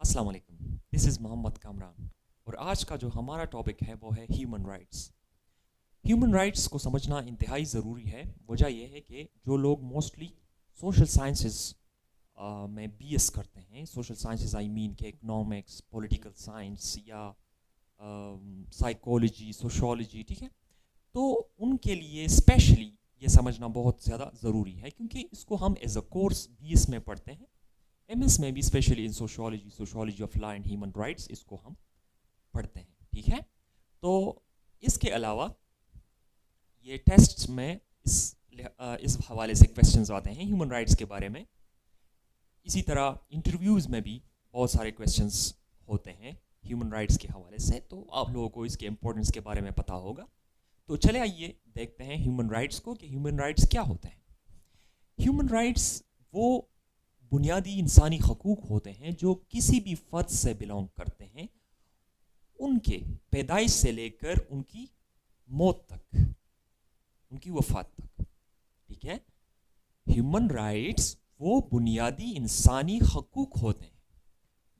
السلام علیکم، دس از محمد کامران اور آج کا جو ہمارا ٹاپک ہے وہ ہے ہیومن رائٹس. ہیومن رائٹس کو سمجھنا انتہائی ضروری ہے. وجہ یہ ہے کہ جو لوگ موسٹلی سوشل سائنسز میں بی ایس کرتے ہیں، سوشل سائنسز آئی مین کہ اکنامکس، پولیٹیکل سائنس یا سائیکالوجی، سوشولوجی، ٹھیک ہے، تو ان کے لیے اسپیشلی یہ سمجھنا بہت زیادہ ضروری ہے کیونکہ اس کو ہم as a course B S میں پڑھتے ہیں. ایم ایس میں بھی specially in sociology of law and human rights اس کو ہم پڑھتے ہیں. ٹھیک ہے، تو اس کے علاوہ یہ ٹیسٹ میں اس حوالے سے کویشچنز آتے ہیں ہیومن رائٹس کے بارے میں. اسی طرح انٹرویوز میں بھی بہت سارے کویشچنز ہوتے ہیں ہیومن رائٹس کے حوالے سے، تو آپ لوگوں کو اس کے امپورٹنس کے بارے میں پتہ ہوگا. تو چلے آئیے دیکھتے ہیں ہیومن رائٹس کو کہ ہیومن رائٹس کیا ہوتے ہیں. ہیومن رائٹس وہ بنیادی انسانی حقوق ہوتے ہیں جو کسی بھی فرد سے بلانگ کرتے ہیں، ان کے پیدائش سے لے کر ان کی موت تک، ان کی وفات تک. ٹھیک ہے، ہیومن رائٹس وہ بنیادی انسانی حقوق ہوتے ہیں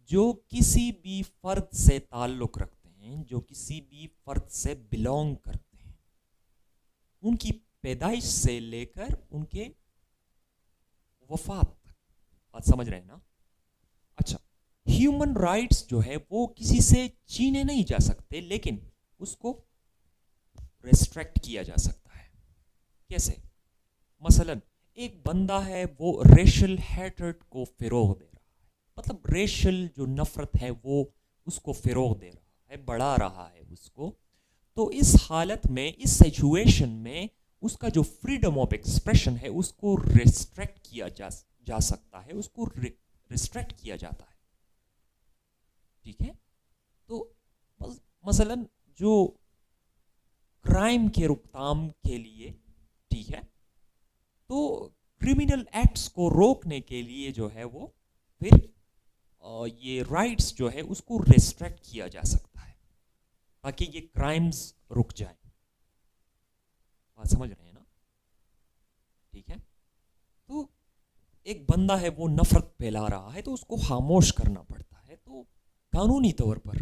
جو کسی بھی فرد سے تعلق رکھتے ہیں، جو کسی بھی فرد سے بلانگ کرتے ہیں، ان کی پیدائش سے لے کر ان کے وفات تک. بات سمجھ رہے ہیں نا؟ اچھا، ہیومن رائٹس جو ہے وہ کسی سے چھینے نہیں جا سکتے، لیکن اس کو ریسٹرکٹ کیا جا سکتا ہے. کیسے؟ مثلا ایک بندہ ہے وہ ریشل ہیٹرڈ کو فروغ دے رہا ہے، مطلب ریشل جو نفرت ہے وہ اس کو فروغ دے رہا ہے، بڑھا رہا ہے اس کو. تو اس حالت میں، اس سچویشن میں اس کا جو فریڈم آف ایکسپریشن ہے اس کو ریسٹرکٹ کیا جا سکتا ہے، اس کو ریسٹرکٹ کیا جاتا ہے. ٹھیک ہے، تو مثلا جو کرائم کے روکتھام کے لیے، ٹھیک ہے، تو کرمنل ایکٹس کو روکنے کے لیے جو ہے وہ پھر یہ رائٹس جو ہے اس کو ریسٹرکٹ کیا جا سکتا ہے تاکہ یہ کرائمز رک جائیں. بات سمجھ رہے ہیں نا؟ ٹھیک ہے، تو ایک بندہ ہے وہ نفرت پھیلا رہا ہے تو اس کو خاموش کرنا پڑتا ہے. تو قانونی طور پر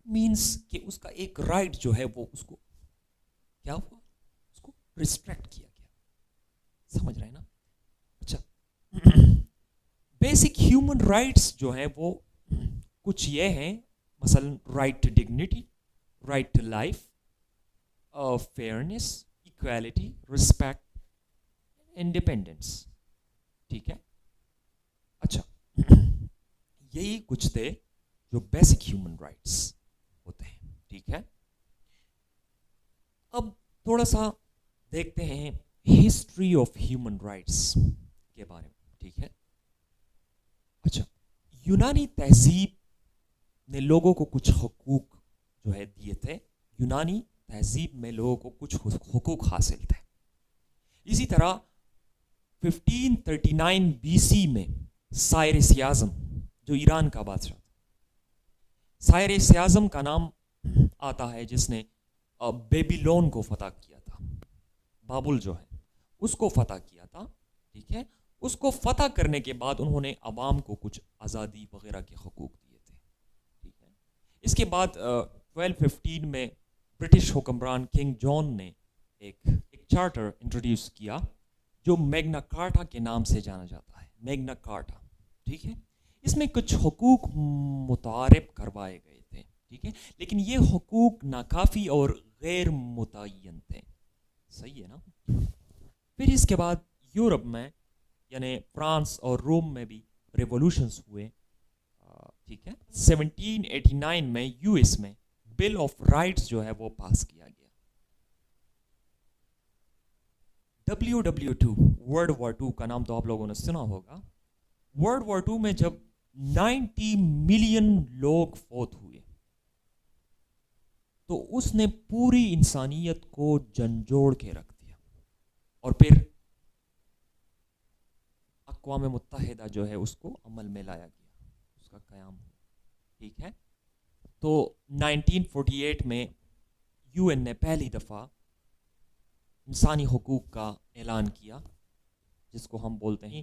مینس کہ اس کا ایک رائٹ جو ہے وہ اس کو کیا ہوا، اس کو ریسٹرکٹ کیا گیا. سمجھ رہے ہیں نا؟ اچھا، بیسک ہیومن رائٹس جو ہیں وہ کچھ یہ ہیں، مثلا right to dignity, right to life, fairness, equality, respect, independence. ٹھیک ہے، اچھا، یہی کچھ تھے جو بیسک ہیومن رائٹس ہوتے ہیں. ٹھیک ہے، اب تھوڑا سا دیکھتے ہیں ہسٹری آف ہیومن رائٹس کے بارے میں. ٹھیک ہے، اچھا، یونانی تہذیب نے لوگوں کو کچھ حقوق جو ہے دیے تھے. یونانی تہذیب میں لوگوں کو کچھ حقوق حاصل تھے. اسی طرح 1539 بی سی میں سائرس اعظم جو ایران کا بادشاہ تھا، سائرس اعظم کا نام آتا ہے جس نے بیبیلون کو فتح کیا تھا. بابل جو ہے اس کو فتح کیا تھا. ٹھیک ہے، اس کو فتح کرنے کے بعد انہوں نے عوام کو کچھ آزادی وغیرہ کے حقوق دیے تھے. ٹھیک ہے، اس کے بعد 1215 میں برٹش حکمران کنگ جان نے ایک چارٹر انٹروڈیوس کیا جو میگنا کارٹا کے نام سے جانا جاتا ہے. میگنا کارٹا، ٹھیک ہے، اس میں کچھ حقوق متعارف کروائے گئے تھے. ٹھیک ہے، لیکن یہ حقوق ناکافی اور غیر متعین تھے. صحیح ہے نا؟ پھر اس کے بعد یورپ میں یعنی فرانس اور روم میں بھی ریولوشنز ہوئے. ٹھیک ہے، 1789 میں یو ایس میں بل آف رائٹس جو ہے وہ پاس کیا گیا. WW2 ورلڈ وار 2 کا نام تو آپ لوگوں نے سنا ہوگا. ورلڈ وار 2 میں جب 90 ملین لوگ فوت ہوئے تو اس نے پوری انسانیت کو جھنجھوڑ کے رکھ دیا اور پھر اقوام متحدہ جو ہے اس کو عمل میں لایا گیا، اس کا قیام ہوا. ٹھیک ہے، تو 1948 میں یو این نے پہلی دفعہ انسانی حقوق کا اعلان کیا جس کو ہم بولتے ہیں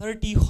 30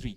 3,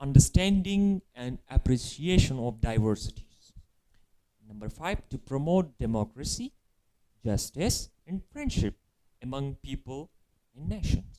understanding and appreciation of diversities. Number 5, to promote democracy, justice and friendship among people and nations.